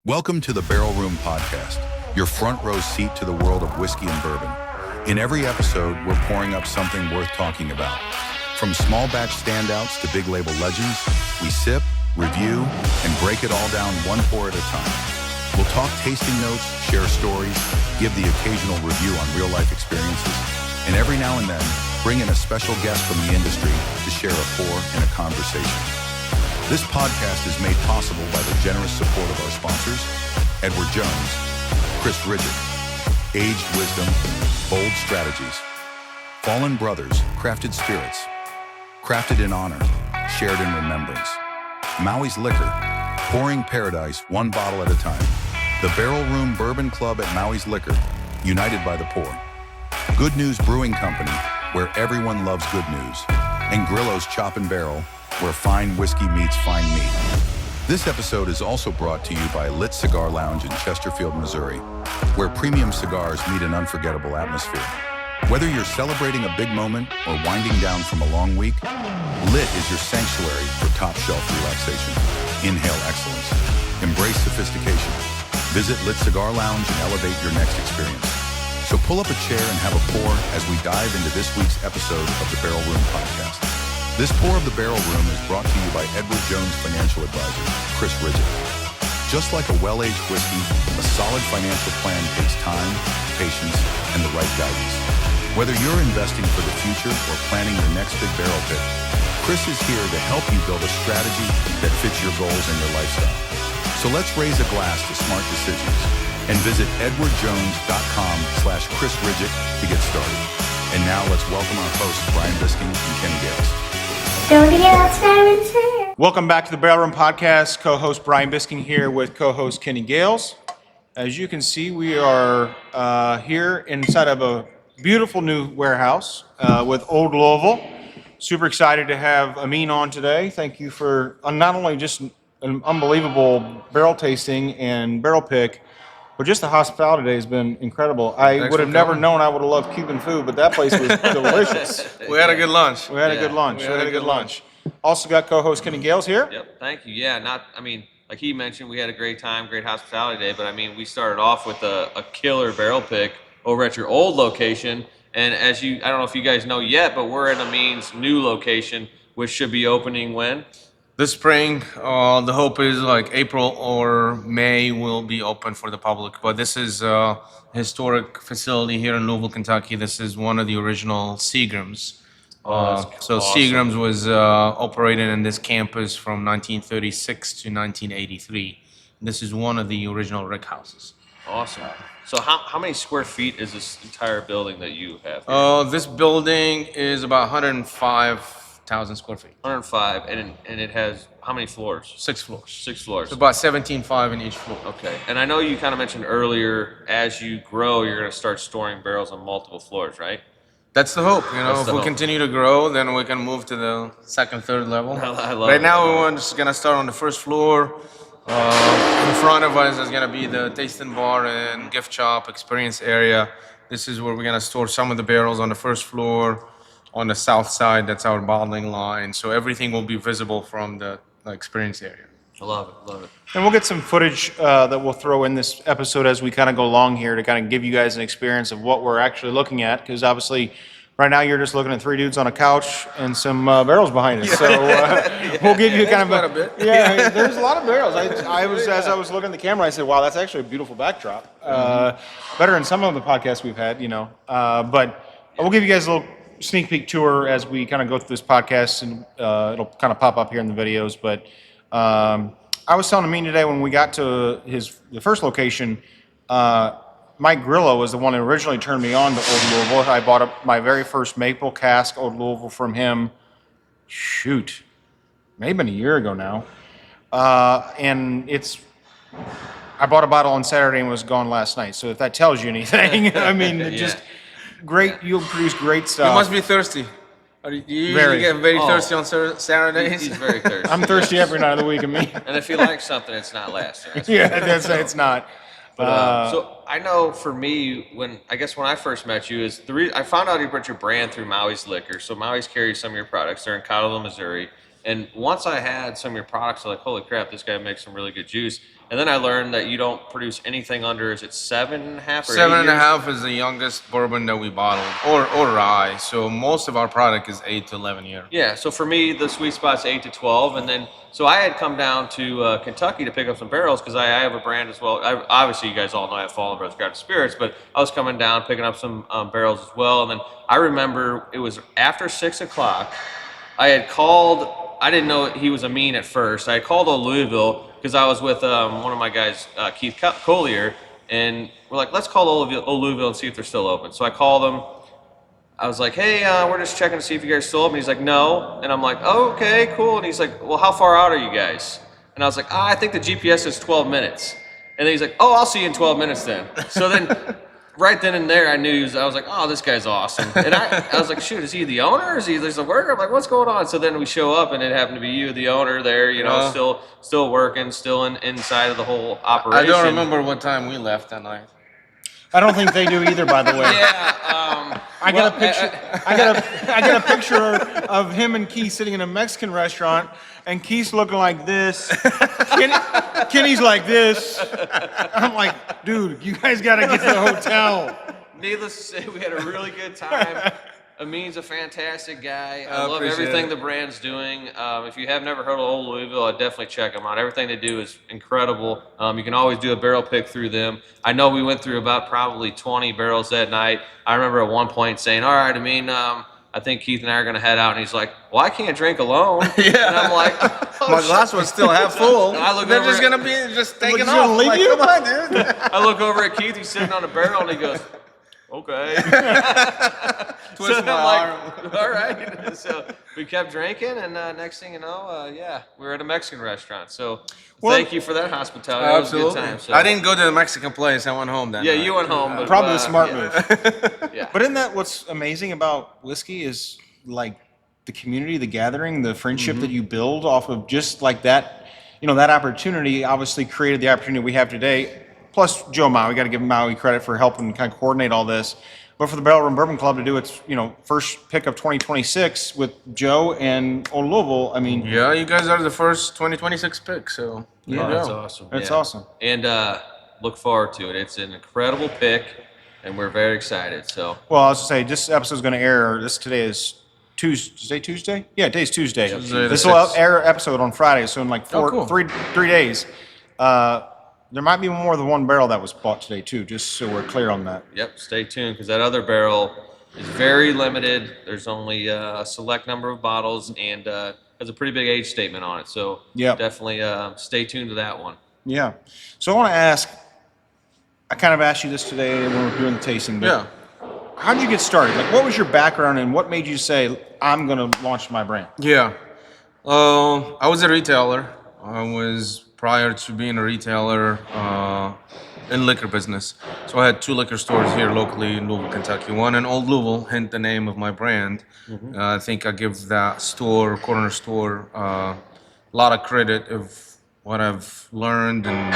Welcome to the Barrel Room Podcast, your front row seat to the world of whiskey and bourbon. In every episode, we're pouring up something worth talking about. From small batch standouts to big label legends, we sip, review, and break it all down one pour at a time. We'll talk tasting notes, share stories, give the occasional review on real-life experiences, and every now and then, bring in a special guest from the industry to share a pour and a conversation. This podcast is made possible by the generous support of our sponsors, Edward Jones, Chris Ridgett, Aged Wisdom, Bold Strategies, Fallen Brothers, Crafted Spirits, Crafted in Honor, Shared in Remembrance, Maui's Liquor, Pouring Paradise one bottle at a time, the Barrel Room Bourbon Club at Maui's Liquor, United by the Pour, Good News Brewing Company, where everyone loves good news, and Grillo's Chop and Barrel, where fine whiskey meets fine meat. This episode is also brought to you by Lit Cigar Lounge in Chesterfield, Missouri, where premium cigars meet an unforgettable atmosphere. Whether you're celebrating a big moment or winding down from a long week, Lit is your sanctuary for top-shelf relaxation. Inhale excellence. Embrace sophistication. Visit Lit Cigar Lounge and elevate your next experience. So pull up a chair and have a pour as we dive into this week's episode of the Barrel Room Podcast. This pour of the Barrel Room is brought to you by Edward Jones financial advisor, Chris Ridgett. Just like a well-aged whiskey, a solid financial plan takes time, patience, and the right guidance. Whether you're investing for the future or planning your next big barrel pick, Chris is here to help you build a strategy that fits your goals and your lifestyle. So let's raise a glass to smart decisions and visit edwardjones.com/Chris Ridgett to get started. And now let's welcome our hosts, Brian Bisking and Kenny Gales. Welcome back to the Barrel Room Podcast. Co-host Brian Bisking here with co-host Kenny Gales. As you can see, we are here inside of a beautiful new warehouse with Old Louisville. Super excited to have Amin on today. Thank you for not only just an unbelievable barrel tasting and barrel pick, but just the hospitality today has been incredible. I would have never known I would have loved Cuban food, but that place was delicious. We had a good lunch. We had a good lunch. Also got co-host Kenny Gales here. Yep, thank you. Yeah, like he mentioned, we had a great time, great hospitality day, but we started off with a killer barrel pick over at your old location. And I don't know if you guys know yet, but we're at Amin's new location, which should be opening when? This spring, the hope is like April or May will be open for the public. But this is a historic facility here in Louisville, Kentucky. This is one of the original Seagram's. So awesome. Seagram's was operated in this campus from 1936 to 1983. This is one of the original rick houses. Awesome. So how many square feet is this entire building that you have here? This building is about 105,000 square feet. 105, and it has how many floors? 6 floors. 6 floors. So about 17.5 in each floor. Okay. And I know you kind of mentioned earlier, as you grow, you're going to start storing barrels on multiple floors, right? That's the hope. If we continue to grow, then we can move to the second, third level. I love right now, we're just going to start on the first floor. In front of us is going to be the tasting bar and gift shop experience area. This is where we're going to store some of the barrels on the first floor. On the south side, that's our bottling line. So everything will be visible from the experience area. I love it. And we'll get some footage that we'll throw in this episode as we kind of go along here to kind of give you guys an experience of what we're actually looking at. Because obviously, right now you're just looking at 3 dudes on a couch and some barrels behind us. So we'll give you kind of a bit. Yeah, there's a lot of barrels. As I was looking at the camera, I said, "Wow, that's actually a beautiful backdrop. Better than some of the podcasts we've had, But we'll give you guys a little sneak peek tour as we kind of go through this podcast, and it'll kind of pop up here in the videos. But I was telling Amin today when we got to the first location, Mike Grillo was the one who originally turned me on to Old Louisville. I bought my very first maple cask Old Louisville from him. Maybe been a year ago now. And I bought a bottle on Saturday and was gone last night. So if that tells you anything, just great. You'll produce great stuff. You must be thirsty. You usually get very thirsty on Saturdays. He's very thirsty. I'm thirsty every night of the week, Amin. And if you like something, it's not last. It's not. So I know for me, when I first met you, I found out you brought your brand through Maui's Liquor. So Maui's carries some of your products. They're in Cotterville, Missouri. And once I had some of your products, I'm like, holy crap, this guy makes some really good juice. And then I learned that you don't produce anything under, is it 7.5 or 8 Seven and a years? half is the youngest bourbon that we bottled, or rye. So most of our product is 8 to 11 year. Yeah, so for me, the sweet spot's 8 to 12. And then, so I had come down to Kentucky to pick up some barrels because I have a brand as well. Obviously, you guys all know I have Fallen Brothers Craft Spirits, but I was coming down picking up some barrels as well. And then I remember it was after 6 o'clock. I had called, I didn't know he was a mean at first. I had called old Louisville because I was with one of my guys, Keith Collier, and we're like, let's call old Louisville and see if they're still open. So I called them. I was like, hey, we're just checking to see if you guys are still open. He's like, no. And I'm like, oh, okay, cool. And he's like, well, how far out are you guys? And I was like, I think the GPS is 12 minutes. And then he's like, oh, I'll see you in 12 minutes then. So then right then and there, I knew I was like, oh, this guy's awesome. And I was like, shoot, is he the owner? Is he there's a worker? I'm like, what's going on? So then we show up, and it happened to be you, the owner there, still working, still inside of the whole operation. I don't remember what time we left that night. I don't think they do either, by the way. Yeah. I got a picture. I got a picture of him and Keith sitting in a Mexican restaurant, and Keith's looking like this. Kenny's like this. I'm like, dude, you guys got to get to the hotel. Needless to say, we had a really good time. Amin's a fantastic guy. I love appreciate everything it. the brand's doing. If you have never heard of Old Louisville, I'd definitely check them out. Everything they do is incredible. You can always do a barrel pick through them. I know we went through about probably 20 barrels that night. I remember at one point saying, all right, I think Keith and I are going to head out. And he's like, well, I can't drink alone. Yeah. And I'm like, oh, My shit. glass was still half full. And I look They're over just at- gonna be just taking just gonna off. leave Like, you? come on, dude. I look over at Keith. He's sitting on a barrel, and he goes, okay. Twist So my I'm arm. like, all right. So we kept drinking, and next thing you know, we were at a Mexican restaurant. So thank you for that hospitality. That was a Absolutely. good time. So. I didn't go to the Mexican place. I went home then. Yeah, you went home. But, Probably a smart yeah. move. Yeah. But isn't that what's amazing about whiskey is like the community, the gathering, the friendship that you build off of just like that, that opportunity obviously created the opportunity we have today. Plus Joe Maui, we got to give Maui credit for helping kind of coordinate all this. But for the Barrel Room Bourbon Club to do its, first pick of 2026 with Joe and Old Louisville, I mean, Yeah, you guys are the first 2026 pick, so there you That's go. awesome. That's Yeah. awesome. And look forward to it. It's an incredible pick, and we're very excited. So Well, I was to say this episode's going to air. Today is Tuesday. Yeah, today's Tuesday. Tuesday the This will 6th. air episode on Friday, so in like cool. three days. There might be more than one barrel that was bought today too, just so we're clear on that. yep, stay tuned because that other barrel is very limited. There's only a select number of bottles and has a pretty big age statement on it. So Yep. definitely stay tuned to that one. Yeah. So I want to ask. I kind of asked you this today when we were doing the tasting. But Yeah. how did you get started? Like, what was your background and what made you say, "I'm going to launch my brand"? Yeah. I was a retailer. I was prior to being a retailer in liquor business. So I had 2 liquor stores here locally in Louisville, Kentucky. One in Old Louisville, hence the name of my brand. I think I give that corner store, a lot of credit of what I've learned and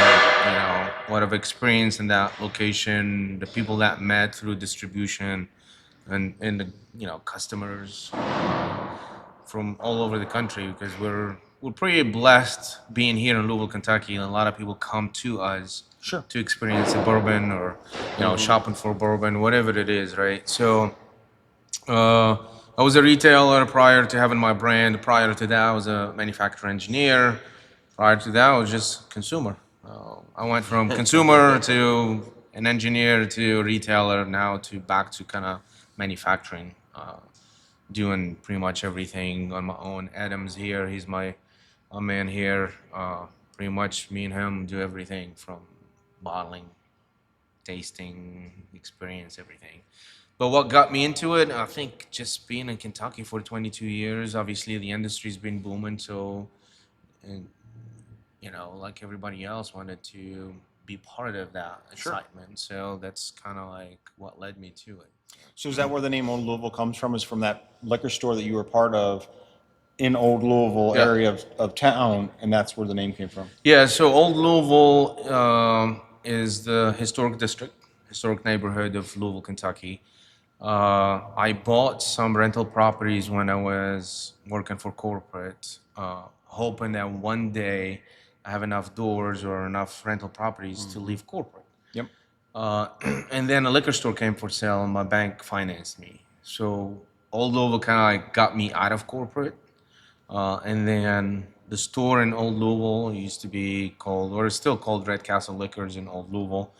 what I've experienced in that location, the people that met through distribution, and the customers from all over the country, because we're pretty blessed being here in Louisville, Kentucky, and a lot of people come to us to experience a bourbon or shopping for bourbon, whatever it is, right? So I was a retailer prior to having my brand. Prior to that, I was a manufacturer engineer. Prior to that, I was just consumer. I went from consumer to an engineer to a retailer, now to back to kind of manufacturing, doing pretty much everything on my own. Adam's here; he's my man here. Pretty much me and him do everything from bottling, tasting, experience, everything. But what got me into it, I think just being in Kentucky for 22 years, obviously the industry's been booming, so, and, like everybody else, wanted to be part of that excitement. So that's kind of like what led me to it. So is that where the name Old Louisville comes from? Is from that liquor store that you were part of in Old Louisville Yeah. area of town, and that's where the name came from? Yeah, so Old Louisville is the historic neighborhood of Louisville, Kentucky. I bought some rental properties when I was working for corporate, hoping that one day I have enough doors or enough rental properties to leave corporate. Yep. And then a liquor store came for sale, and my bank financed me. So Old Louisville kind of like got me out of corporate. And then the store in Old Louisville used to be called, or is still called, Red Castle Liquors in Old Louisville.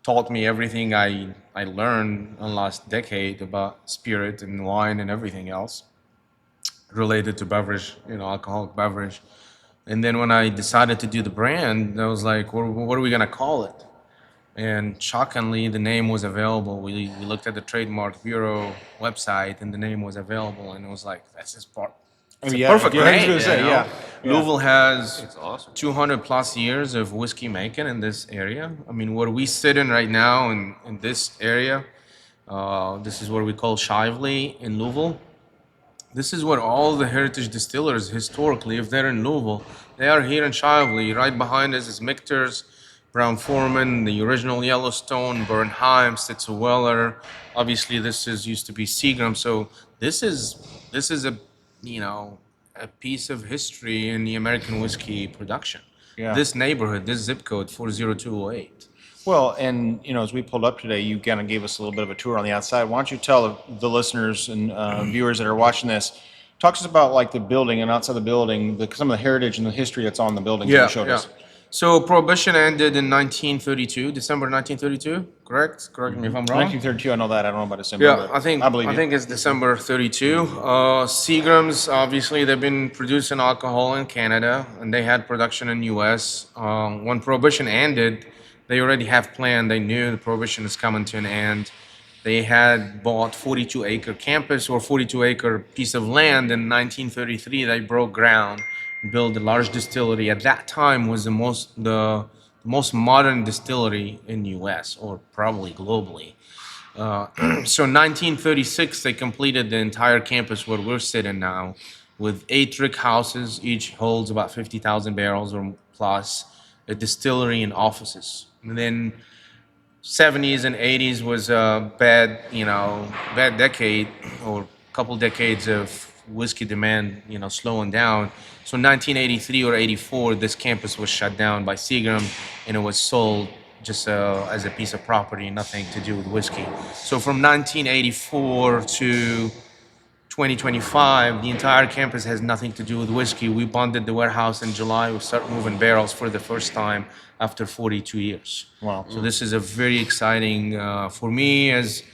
Taught me everything I learned in the last decade about spirit and wine and everything else related to beverage, alcoholic beverage. And then when I decided to do the brand, I was like, what are we going to call it? And shockingly, the name was available. We looked at the Trademark Bureau website, and the name was available. And it was like, that's just part. It's a perfect yeah, I was name. gonna say, you know? yeah. Louisville has It's awesome. 200 plus years of whiskey making in this area. I mean, where we sit in right now in this area, this is what we call Shively in Louisville. This is where all the heritage distillers historically, if they're in Louisville, they are here in Shively. Right behind us is Michter's, Brown Foreman, the original Yellowstone, Bernheim, Stitzel-Weller. Obviously, this is used to be Seagram. So this is a a piece of history in the American whiskey production. Yeah. This neighborhood, this zip code 40208. Well, and as we pulled up today, you kind of gave us a little bit of a tour on the outside. Why don't you tell the listeners and viewers that are watching this, talk to us about like the building and outside the building, some of the heritage and the history that's on the building that you showed us. So Prohibition ended in 1932, December 1932, correct? Correct me if I'm wrong. 1932, I know that. I don't know about December. Yeah, but I think I believe you. it's December 32. Seagram's, obviously, they've been producing alcohol in Canada, and they had production in U.S. When Prohibition ended, they already have planned. They knew the Prohibition is coming to an end. They had bought 42-acre campus or 42-acre piece of land in 1933. They broke ground, built a large distillery. At that time, was the most modern distillery in U.S. or probably globally. So 1936, they completed the entire campus where we're sitting now, with 8 rick houses. Each holds about 50,000 barrels or plus, a distillery and offices. And then 70s and 80s was a bad decade or couple decades of whiskey demand, slowing down. So 1983 or 84, this campus was shut down by Seagram, and it was sold just as a piece of property, nothing to do with whiskey. So from 1984 to 2025, the entire campus has nothing to do with whiskey. We bonded the warehouse in July. We start moving barrels for the first time after 42 years. Wow. So this is a very exciting, for me as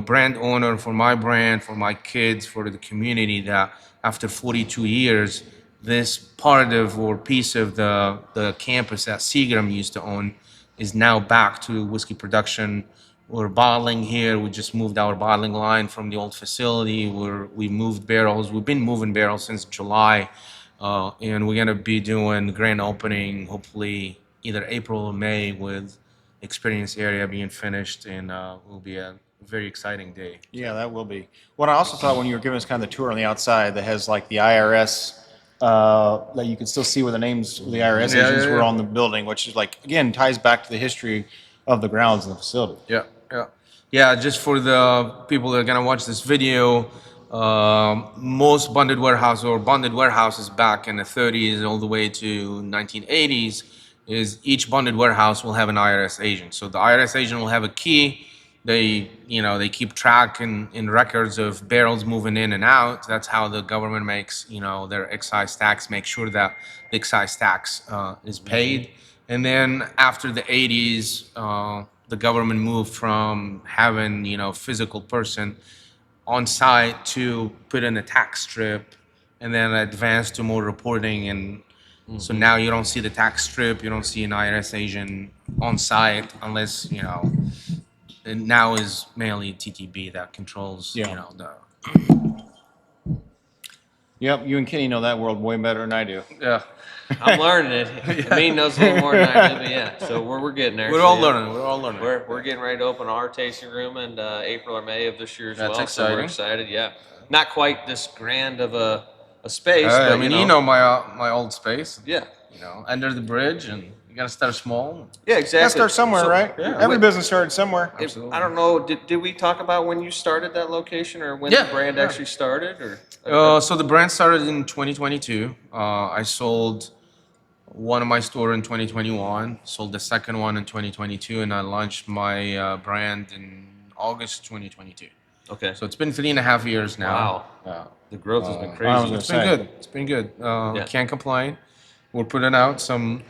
brand owner, for my brand, for my kids, for the community, that after 42 years, this part of or piece of the campus that Seagram used to own is now back to whiskey production. We're bottling here. We just moved our bottling line from the old facility where we moved barrels. We've been moving barrels since July, and we're gonna be doing grand opening hopefully either April or May, with experience area being finished, and will be a very exciting day. Yeah, that will be. What I also thought when you were giving us kind of the tour on the outside that has like the IRS, that you could still see where the names of the IRS agents were on the building, which is like, again, ties back to the history of the grounds and the facility. Yeah. Just for the people that are gonna watch this video, most bonded warehouses back in the 30s all the way to 1980s, is each bonded warehouse will have an IRS agent. So the IRS agent will have a key. They keep track in records of barrels moving in and out. That's how the government makes, their excise tax, make sure that the excise tax is paid. And then after the 80s, the government moved from having, physical person on site to put in a tax strip, and then advanced to more reporting. And so now you don't see the tax strip, you don't see an IRS agent on site unless, and now is mainly TTB that controls, the. Yep, you and Kenny know that world way better than I do. Yeah. I'm learning it. Me knows a little more than I do, but yeah. So we're getting there. We're So, all yeah. learning. We're all learning. We're getting ready to open our tasting room in April or May of this year as That's well. So we're exciting. excited. Yeah, not quite this grand of a space. I but, mean, my old space. Yeah. Under the bridge, and you gotta start small. Yeah, exactly. Gotta start somewhere, So, right? yeah. Every business started somewhere. Absolutely. I don't know. Did we talk about when you started that location, or when Yeah, the brand yeah. actually started, or? So the brand started in 2022. I sold one of my store in 2021, sold the second one in 2022, and I launched my brand in August 2022. Okay. So it's been 3.5 years now. Wow. Yeah. The growth has been I crazy. was It's been good. It's been good. Yeah. Can't complain. We're putting out some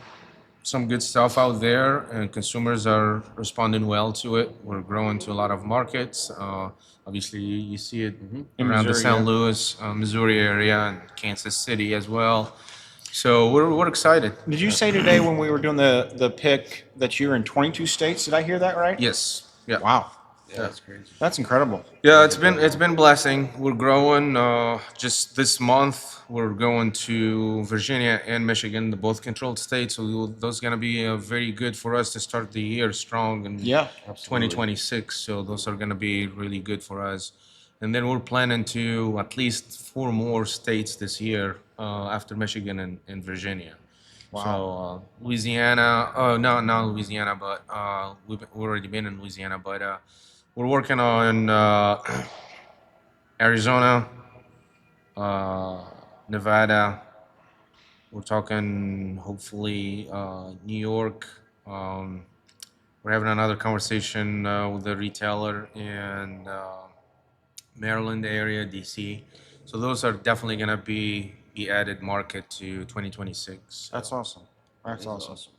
good stuff out there, and consumers are responding well to it. We're growing to a lot of markets. Obviously, you see it In around the Missouri, St. yeah. Louis, Missouri area, and Kansas City as well. So we're excited. Did you say today when we were doing the pick that you're in 22 states? Did I hear that right? Yes. Yeah. Wow, Yeah, that's crazy. that's incredible. Yeah, it's been blessing. We're growing. Just this month, we're going to Virginia and Michigan, the both controlled states. So those are gonna be very good for us to start the year strong in Yeah, 2026. So those are gonna be really good for us. And then we're planning to at least 4 more states this year after Michigan and Virginia. Wow. So Louisiana, no, not Louisiana, but we've already been in Louisiana, but we're working on Arizona, Nevada. We're talking hopefully New York. We're having another conversation with the retailer in Maryland area, DC. So those are definitely going to be the added market to 2026. that's awesome. That's awesome.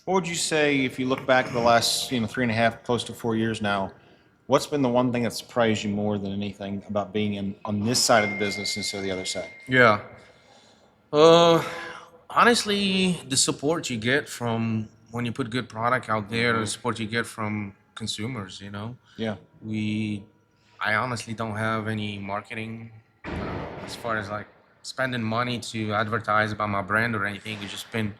What would you say if you look back at the last, 3.5, close to 4 years now? What's been the one thing that surprised you more than anything about being on this side of the business instead of the other side? Yeah. Honestly, the support you get from when you put good product out there, the support you get from consumers, Yeah. I honestly don't have any marketing as far as like spending money to advertise about my brand or anything. It's just been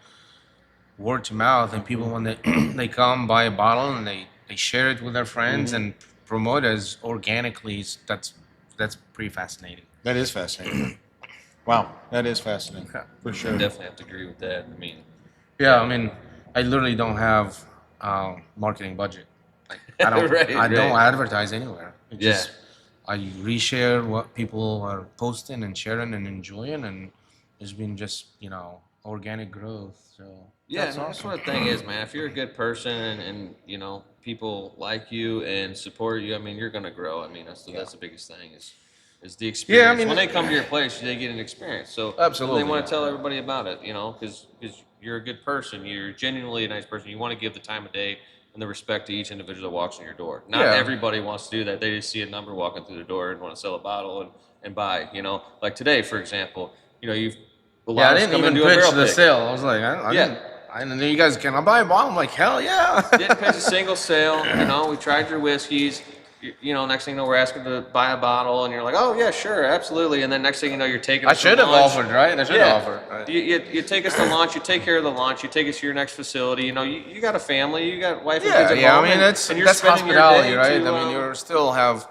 word to mouth, and people when they they come buy a bottle and they share it with their friends and promote it as organically. That's pretty fascinating. That is fascinating. Wow, that is fascinating, for I sure. definitely have to agree with that. I mean, Yeah, I mean, I literally don't have marketing budget. Like, I don't Right, I don't right. advertise anywhere. It Yeah. just I reshare what people are posting and sharing and enjoying, and it's been just organic growth. So yeah, That's that's awesome. what the thing is, man. If you're a good person and people like you and support you, I mean, you're gonna grow. I mean, that's the biggest thing is the experience. Yeah, I mean, when they come to your place, they get an experience. So Absolutely, they want yeah. to tell everybody about it, because you're a good person. You're genuinely a nice person. You want to give the time of day and the respect to each individual that walks in your door. Not Yeah. everybody wants to do that. They just see a number walking through the door and want to sell a bottle and buy. Like today, for example, you've a lot yeah, I of us didn't come even and do a pitch barrel the pick. sale. I was like, I Yeah. didn't. I didn't know you guys can I buy a bottle. I'm like, hell yeah. Didn't pitch a single sale. We tried your whiskeys. Next thing you know, we're asking to buy a bottle, and you're like, oh yeah, sure, absolutely. And then next thing you know, you're taking. I us to should have lunch. offered, right? I should have offered. Right? You take us to lunch. You take care of the lunch. You take us to your next facility. You got a family. You got wife and kids at Yeah. I home, mean, and that's you're that's spending your hospitality, day right? to, I mean, you still have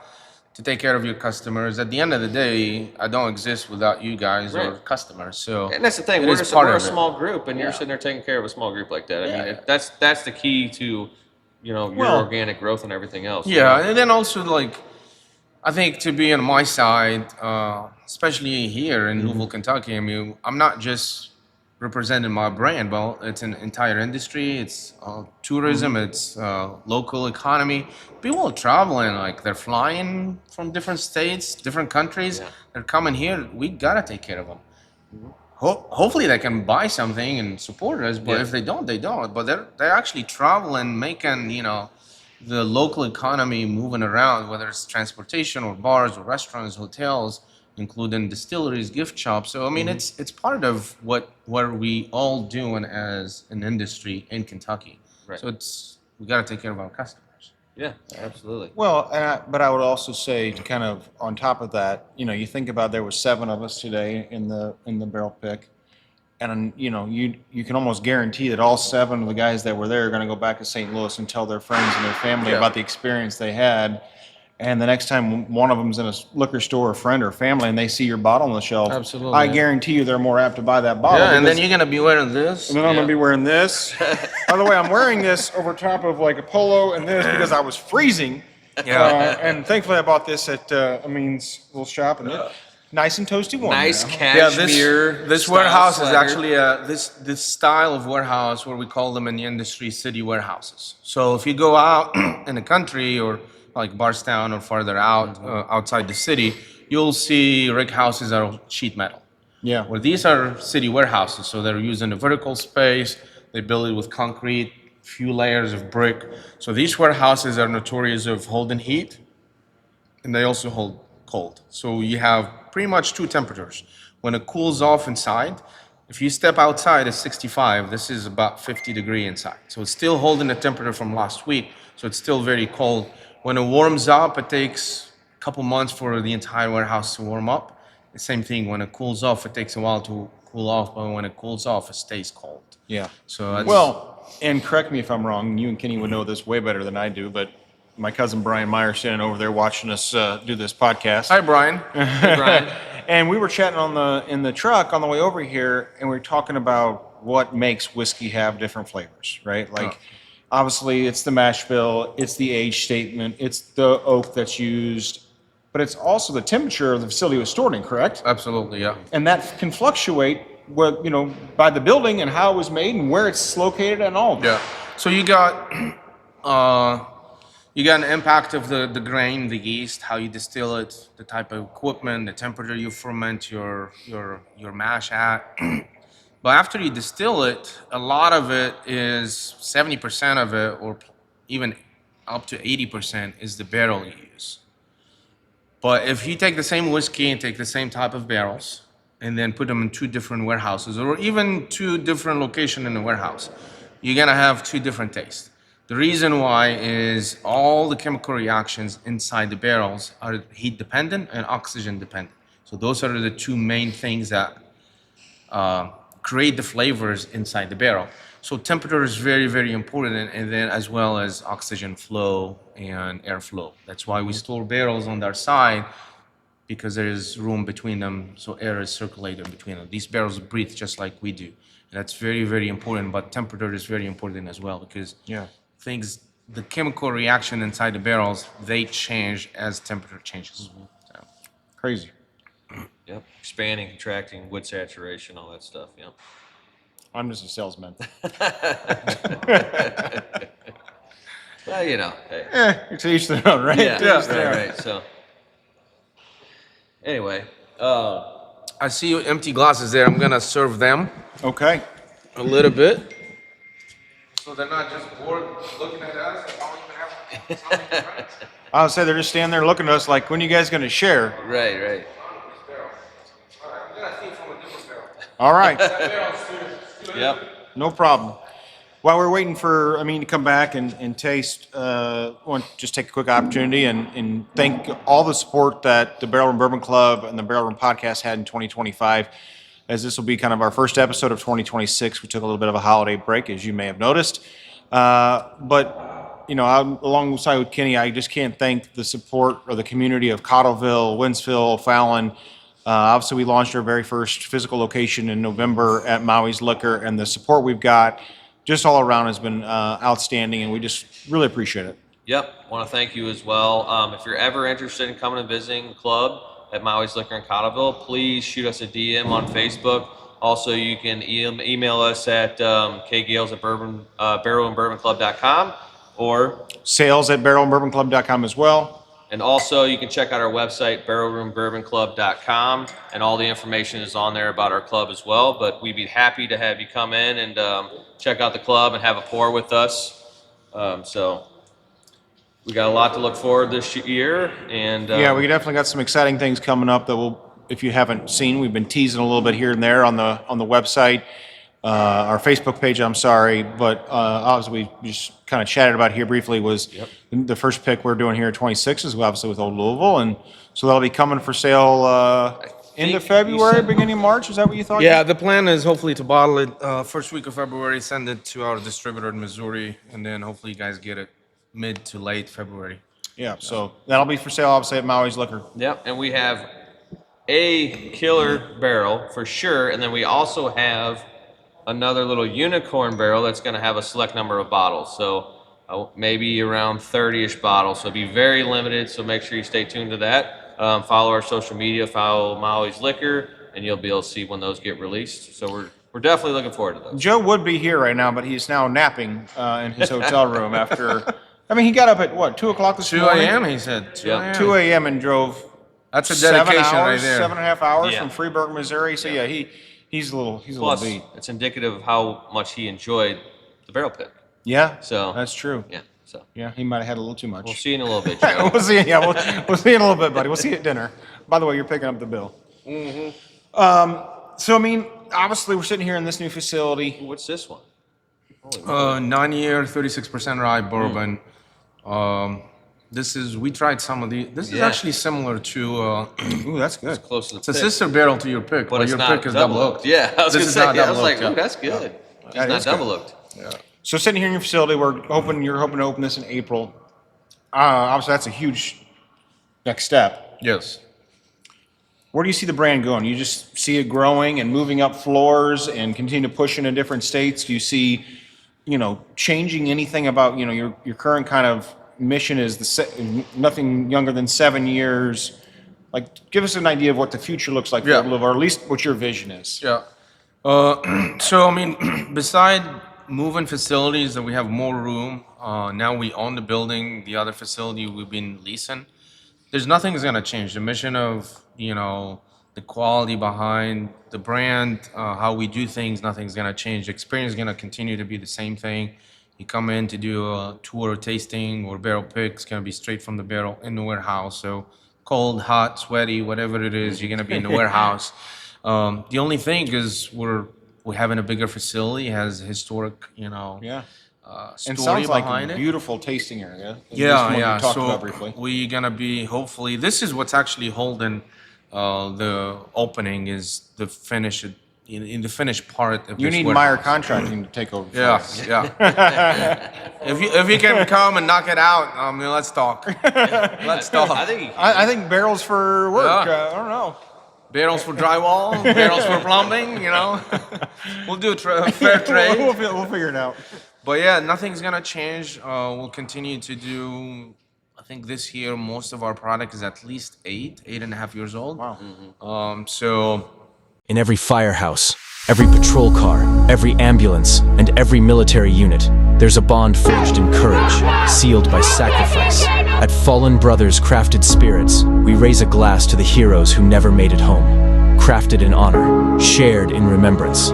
to take care of your customers. At the end of the day, I don't exist without you guys or Right. customers. So And that's the thing. it We're is just part we're a of it. small group, and you're Yeah. sitting there taking care of a small group like that. I mean, Yeah. that's the key to your Well- organic growth and everything else. Yeah, and then also like, I think to be on my side, especially here in Louisville, Kentucky. I mean, I'm not just representing my brand, but it's an entire industry. It's tourism. It's local economy. People are traveling, like they're flying from different states, different countries. Yeah. They're coming here. We gotta take care of them. Hopefully they can buy something and support us. But Yeah. if they don't, they don't. But they're actually traveling, making the local economy moving around, whether it's transportation or bars or restaurants, hotels, including distilleries, gift shops. So I mean, it's part of what we all doing as an industry in Kentucky. Right. So we got to take care of our customers. Yeah, absolutely. Well, but I would also say to kind of on top of that, you think about there was 7 of us today in the barrel pick, and you can almost guarantee that all 7 of the guys that were there are going to go back to St. Louis and tell their friends and their family Yeah. about the experience they had. And the next time one of them's in a liquor store, a friend or family, and they see your bottle on the shelf, Absolutely, I yeah. guarantee you they're more apt to buy that bottle. Yeah, and then because- you're gonna be wearing this. and then I'm going to be wearing this. By the way, I'm wearing this over top of like a polo and this because I was freezing. Yeah. And thankfully I bought this at Amin's little shop. And nice and toasty warm. Nice now. Yeah, cashmere. this style warehouse is swagger. actually this style of warehouse where we call them in the industry city warehouses. So if you go out in the country or like Barstown or farther out outside the city, you'll see rig houses that are sheet metal. Yeah. Well, these are city warehouses, so they're using a vertical space. They build it with concrete, few layers of brick. So these warehouses are notorious of holding heat, and they also hold cold. So you have pretty much 2 temperatures. When it cools off inside, if you step outside, it's 65. This is about 50 degree inside. So it's still holding the temperature from last week. So it's still very cold. When it warms up, it takes a couple months for the entire warehouse to warm up. The same thing, when it cools off, it takes a while to cool off, but when it cools off, it stays cold. Yeah. So that's, Well, and correct me if I'm wrong, you and Kenny would know this way better than I do, but my cousin Brian Meyer standing over there watching us do this podcast. hi, Brian. Hey, Brian. And we were chatting in the truck on the way over here, and we were talking about what makes whiskey have different flavors, right? Like, obviously, it's the mash bill, it's the age statement, it's the oak that's used, but it's also the temperature of the facility it was stored in, correct? Absolutely, yeah. And that can fluctuate, by the building and how it was made and where it's located and all of that. Yeah. So you got an impact of the grain, the yeast, how you distill it, the type of equipment, the temperature you ferment your mash at. But after you distill it, a lot of it is 70% of it, or even up to 80%, is the barrel you use. But if you take the same whiskey and take the same type of barrels and then put them in 2 different warehouses or even 2 different locations in the warehouse, you're gonna have 2 different tastes. The reason why is all the chemical reactions inside the barrels are heat dependent and oxygen dependent. So those are the 2 main things that create the flavors inside the barrel. So temperature is very, very important, and then as well as oxygen flow and airflow. That's why we store barrels on their side, because there is room between them, so air is circulating between them. These barrels breathe just like we do. And that's very, very important, but temperature is very important as well, because the chemical reaction inside the barrels, they change as temperature changes. So. Crazy. Yep. Expanding, contracting, wood saturation, all that stuff. Yep. I'm just a salesman. Well, hey. It's each their own, right? Yeah. Right. So, anyway, I see you empty glasses there. I'm gonna serve them Okay. a little bit. So they're not just bored looking at us. I don't even have something to write. I would say they're just standing there looking at us like, when are you guys going to share? right. All right, I'm gonna see from a different barrel. All right. That barrel's too Yep. No problem. While we're waiting for Amin to come back and taste, I want to just take a quick opportunity and thank all the support that the Barrel Room Bourbon Club and the Barrel Room Podcast had in 2025, as this will be kind of our first episode of 2026. We took a little bit of a holiday break, as you may have noticed. But, alongside with Kenny, I just can't thank the support of the community of Cottleville, Winsville, Fallon. Obviously, we launched our very first physical location in November at Maui's Liquor, and the support we've got just all around has been outstanding, and we just really appreciate it. Yep. Want to thank you as well. If you're ever interested in coming and visiting the club at Maui's Liquor in Cottleville, please shoot us a DM on Facebook. Also, you can email us at kgales at barrelroombourbonclub.com or Sales@barrelroombourbonclub.com as well. and also you can check out our website, barrelroombourbonclub.com, and all the information is on there about our club as well. But we'd be happy to have you come in and check out the club and have a pour with us. we got a lot to look forward this year, and Yeah, we definitely got some exciting things coming up that if you haven't seen, we've been teasing a little bit here and there on the website, our Facebook page. I'm sorry, but obviously we just kind of chatted about here briefly was the first pick we're doing here at 26 is obviously with Old Louisville, and so that'll be coming for sale end of February, beginning of March. Is that what you thought? Yeah, the plan is hopefully to bottle it first week of February, send it to our distributor in Missouri, and then hopefully you guys get it mid to late February. Yeah. So that'll be for sale, obviously at Maui's Liquor. Yep, and we have a killer barrel for sure, and then we also have another little unicorn barrel that's going to have a select number of bottles. So maybe around 30-ish bottles. So it'll be very limited. So make sure you stay tuned to that. Follow our social media, follow Maui's Liquor, and you'll be able to see when those get released. So we're definitely looking forward to those. Joe would be here right now, but he's now napping in his hotel room after. I mean, he got up at what, 2 o'clock this 2 morning? a.m. he said. 2 Yeah. a.m. 2 a.m. and drove. That's a 7 dedication hours, right there. 7.5 hours Yeah. from Freeburg, Missouri. So yeah, he's a little Plus, beat. it's indicative of how much he enjoyed the barrel pick. Yeah, So that's true. yeah. So Yeah, he might have had a little too much. we'll see you in a little bit, Joe. We'll see. Yeah, we'll see you in a little bit, buddy. We'll see you at dinner. By the way, you're picking up the bill. So I mean, obviously, we're sitting here in this new facility. What's this one? Holy moly. 9-year, 36% rye bourbon. We tried some of these. This is Yeah. actually similar to, Ooh, that's good. Close to the it's a pick, sister barrel to your pick, but it's your not pick is double oaked. Yeah, I was This gonna is say. not Yeah, I double was like, oaked, ooh, yeah. that's good. That It's not is good. double oaked. So sitting here in your facility, you're hoping to open this in April. Obviously, that's a huge next step. Yes. Where do you see the brand going? You just see it growing and moving up floors and continue to push into different states? Do you see, changing anything about, your current kind of mission is nothing younger than 7 years? Like, give us an idea of what the future looks like for Yeah. Louisville, or at least what your vision is. Yeah. So, I mean, beside moving facilities that we have more room, now we own the building, the other facility we've been leasing. There's nothing is going to change. The mission of, the quality behind the brand, how we do things, nothing's going to change. The experience is going to continue to be the same thing. You come in to do a tour or tasting or barrel pick, it's going to be straight from the barrel in the warehouse. So cold, hot, sweaty, whatever it is, you're going to be in the warehouse. The only thing is we're having a bigger facility, has historic, Yeah. And story sounds like behind a it. beautiful tasting area. At least Yeah, what we yeah. talked about So briefly. we're gonna be hopefully. This is what's actually holding the opening is the finish in the finished part of You this need warehouse. Meyer Contracting to take over. for Yeah, us. yeah. if you can come and knock it out, let's talk. Let's talk. I think I think barrels for work. Yeah. I don't know. Barrels for drywall, barrels for plumbing. We'll do a fair trade. We'll figure it out. But yeah, nothing's gonna change. We'll continue to do. I think this year most of our product is at least 8.5 years old. Wow. So In every firehouse, every patrol car, every ambulance, and every military unit, there's a bond forged in courage, sealed by sacrifice. At Fallen Brothers Crafted Spirits, we raise a glass to the heroes who never made it home. Crafted in honor, shared in remembrance.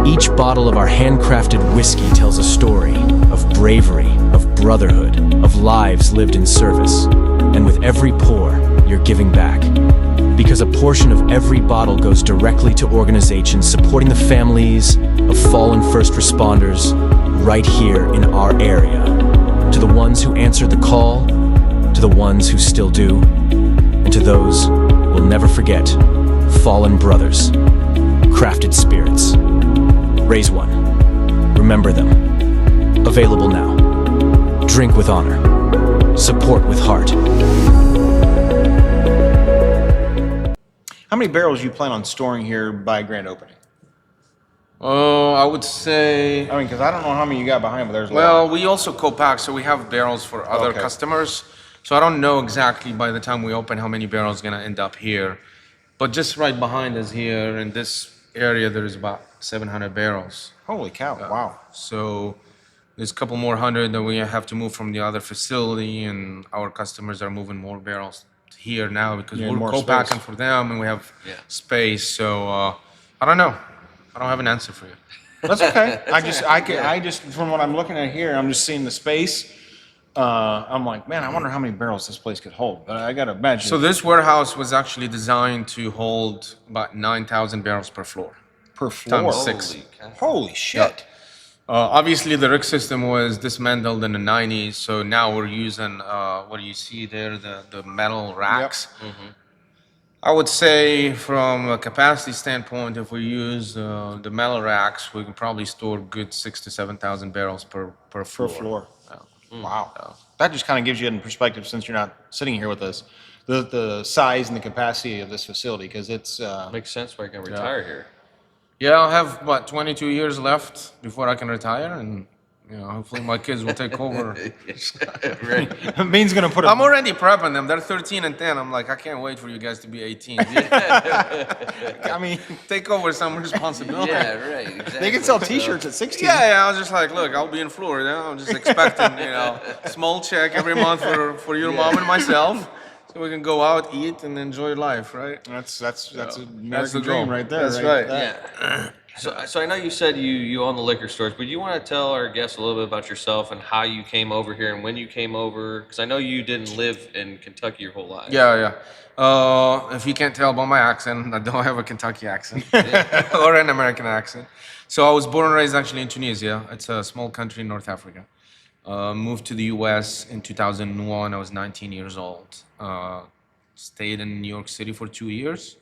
Each bottle of our handcrafted whiskey tells a story of bravery, of brotherhood, of lives lived in service. And with every pour, you're giving back. Because a portion of every bottle goes directly to organizations supporting the families of fallen first responders right here in our area. To the ones who answered the call, to the ones who still do, and to those we'll never forget, Fallen Brothers, Crafted Spirits. Raise one. Remember them. Available now. Drink with honor. Support with heart. How many barrels you plan on storing here by grand opening? I would say. I mean, because I don't know how many you got behind, but there's a Well, lot. we also co-pack, so we have barrels for other Okay. customers. So I don't know exactly by the time we open how many barrels gonna end up here, but just right behind us here in this area, there's about 700 barrels. Holy cow! Wow. So there's a couple more hundred that we have to move from the other facility, and our customers are moving more barrels here now because Yeah, we're more co-packing space. for them, and we have Yeah. space. So I don't know. I don't have an answer for you. That's okay. I just from what I'm looking at here, I'm just seeing the space. I'm like, man, I wonder how many barrels this place could hold. But I gotta imagine. So this warehouse was actually designed to hold about 9,000 barrels per floor. per floor. Times 6. Holy cow. Holy shit! Obviously, the rig system was dismantled in the 90s, so now we're using what do you see there, the metal racks. I would say, from a capacity standpoint, if we use the metal racks, we can probably store good 6,000 to 7,000 barrels per Per floor. floor. Wow. That just kind of gives you in perspective, since you're not sitting here with us, the size and the capacity of this facility, because it's Makes sense why I can retire here. Yeah, I'll have about 22 years left before I can retire, and hopefully my kids will take over. Right. Bean's gonna put. I'm already prepping them. They're 13 and 10. I'm like, I can't wait for you guys to be 18. I mean, Take over some responsibility. Yeah, right. Exactly. they can sell T-shirts at 16. Yeah, I was just like, look, I'll be in Florida. I'm just expecting, small check every month for your mom and myself, so we can go out, eat, and enjoy life, right? That's That's American the dream goal. right there. That's right. Yeah. So I know you said you own the liquor stores, but you want to tell our guests a little bit about yourself and how you came over here and when you came over? Because I know you didn't live in Kentucky your whole life. Yeah. If you can't tell by my accent, I don't have a Kentucky accent or an American accent. So I was born and raised actually in Tunisia. It's a small country in North Africa. Moved to the U.S. in 2001. I was 19 years old. Stayed in New York City for 2 years.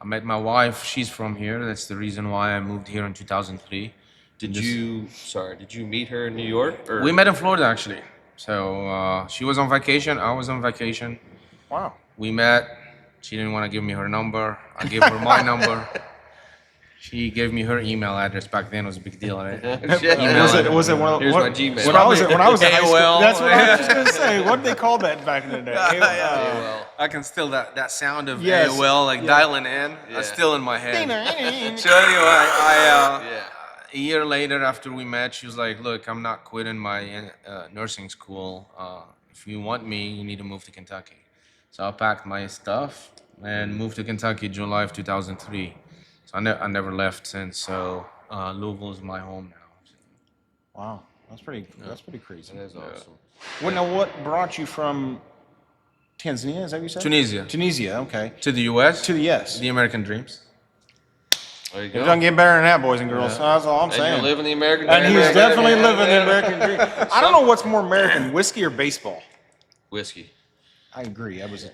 I met my wife. She's from here. That's the reason why I moved here in 2003. Did you meet her in New York? Or? We met in Florida, actually. So she was on vacation. I was on vacation. Wow. We met. She didn't want to give me her number. I gave her my number. She gave me her email address. Back then, it was a big deal, right? Was it one of Here's what, my Gmail. When I was in high school, AOL. that's what I was just gonna say. What did they call that back in the day? Well, I can still that sound of Yes. AOL, like dialing in. Yeah. That's still in my head. AOL. So anyway, yeah. a year later after we met, she was like, "Look, I'm not quitting my nursing school. If you want me, you need to move to Kentucky." So I packed my stuff and moved to Kentucky July of 2003. So I never left since. So Louisville is my home now. Wow, that's pretty crazy. That is awesome. Well, now, what brought you from Tanzania? Is that what you said? Tunisia Tunisia. Okay. to the U.S. To the yes. the American dreams. There you It go. doesn't get better than that, boys and girls. That's all I'm And saying. you're living the American And dream. he's right definitely there, man. living the American dream. I don't know what's more American, whiskey or baseball. Whiskey. I agree. That was a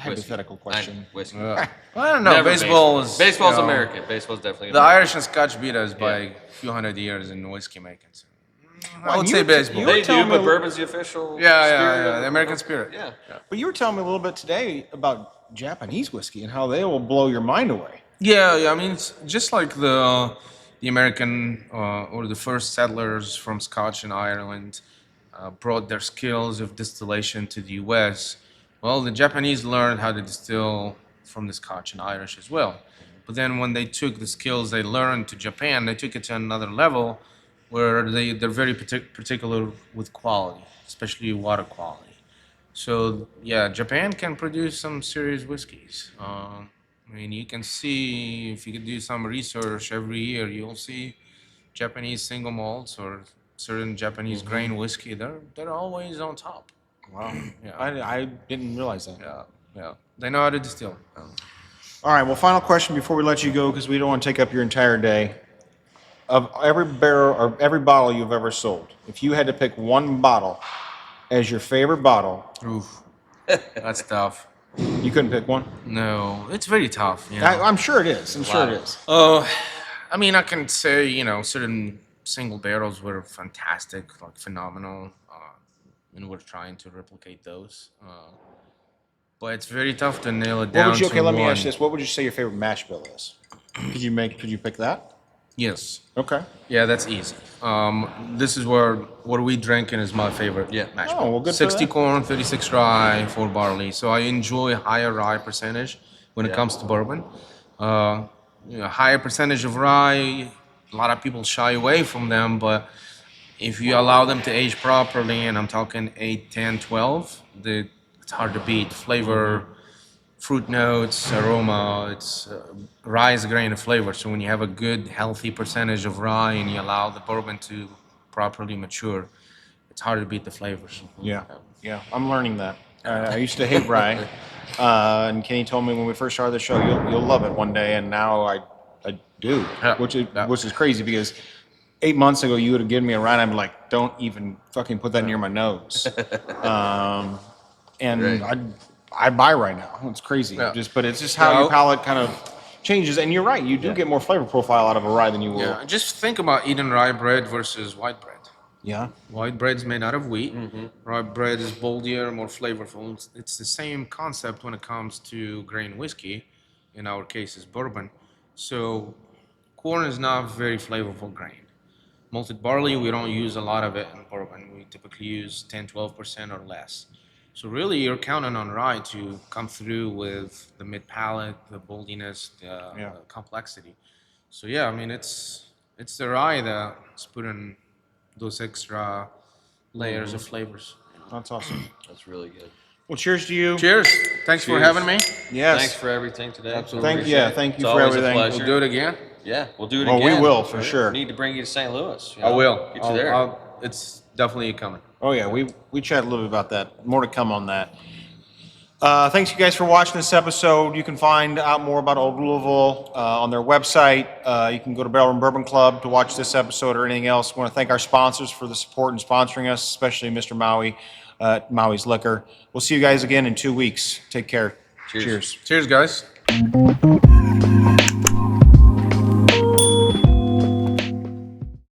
hypothetical question. Whiskey. I don't know. Never Baseball is Baseball's American. Baseball's definitely The American. Irish and Scotch beat us by a few hundred years in whiskey making. So I would you say were- baseball. you were They telling do, me but a- bourbon's the official. Yeah, spirit of- the American spirit. Yeah. But you were telling me a little bit today about Japanese whiskey and how they will blow your mind away. Yeah. I mean, it's just like the American or the first settlers from Scotch and Ireland brought their skills of distillation to the U.S. Well, the Japanese learned how to distill from the Scotch and Irish as well. But then when they took the skills they learned to Japan, they took it to another level where they're very particular with quality, especially water quality. So yeah, Japan can produce some serious whiskeys. I mean, you can see, if you could do some research every year, you'll see Japanese single malts or certain Japanese grain whiskey. They're always on top. Wow. Yeah. I didn't realize that. Yeah. They know how to distill. All right. Well, final question before we let you go, because we don't want to take up your entire day. Of every barrel or every bottle you've ever sold, if you had to pick one bottle as your favorite bottle, Oof. That's tough. you couldn't pick one. No, it's very tough. I'm sure it is. I'm sure it is. I mean, I can say, certain single barrels were fantastic, like phenomenal, and we're trying to replicate those. But it's very tough to nail it What down would you? to Okay, let me one. ask you this: what would you say your favorite mash bill is? Could you pick that? Yes. Okay. Yeah, that's easy. This is where what we drinking is my favorite. Yeah. mash Oh, bill. well, good for 60 that. corn, 36 rye, 4 barley. So I enjoy higher rye percentage when it comes to bourbon. Higher percentage of rye. A lot of people shy away from them, but if you allow them to age properly, and I'm talking 8, 10, 12, it's hard to beat. Flavor, fruit notes, aroma, it's rye is a grain of flavor. So when you have a good, healthy percentage of rye and you allow the bourbon to properly mature, it's hard to beat the flavors. Yeah, yeah, I'm learning that. I used to hate rye, and Kenny told me when we first started the show, you'll love it one day, and now I do, Yeah. which is crazy because 8 months ago you would have given me a rye, and I'd be like, don't even fucking put that near my nose. And Right. I buy rye now. It's crazy, Yeah. but it's just how your palate kind of changes. And you're right, you do get more flavor profile out of a rye than you will. Yeah, just think about eating rye bread versus white bread. Yeah. White bread's made out of wheat. Rye bread is boldier, more flavorful. It's the same concept when it comes to grain whiskey. In our case, is bourbon. So, corn is not very flavorful grain. Malted barley, we don't use a lot of it in bourbon. We typically use 10-12% or less. So really, you're counting on rye to come through with the mid palate, the boldiness, the complexity. So yeah, I mean it's the rye that's putting those extra layers of flavors. That's awesome. That's really good. Well, cheers to you. Cheers! Thanks for Cheers. having me. Yes. Thanks for everything today. Absolutely. Thank Appreciate it. thank you It's for always everything. A pleasure. We'll do it again. Yeah, we'll do it Well, again. we will for sure. Need to bring you to St. Louis. you I know, will. Get you there. It's definitely coming. Oh yeah, we chat a little bit about that. More to come on that. Thanks you guys for watching this episode. You can find out more about Old Louisville on their website. You can go to Barrel Room Bourbon Club to watch this episode or anything else. I want to thank our sponsors for the support and sponsoring us, especially Mr. Maui, Maui's Liquor. We'll see you guys again in 2 weeks. Take care. Cheers. Cheers, guys.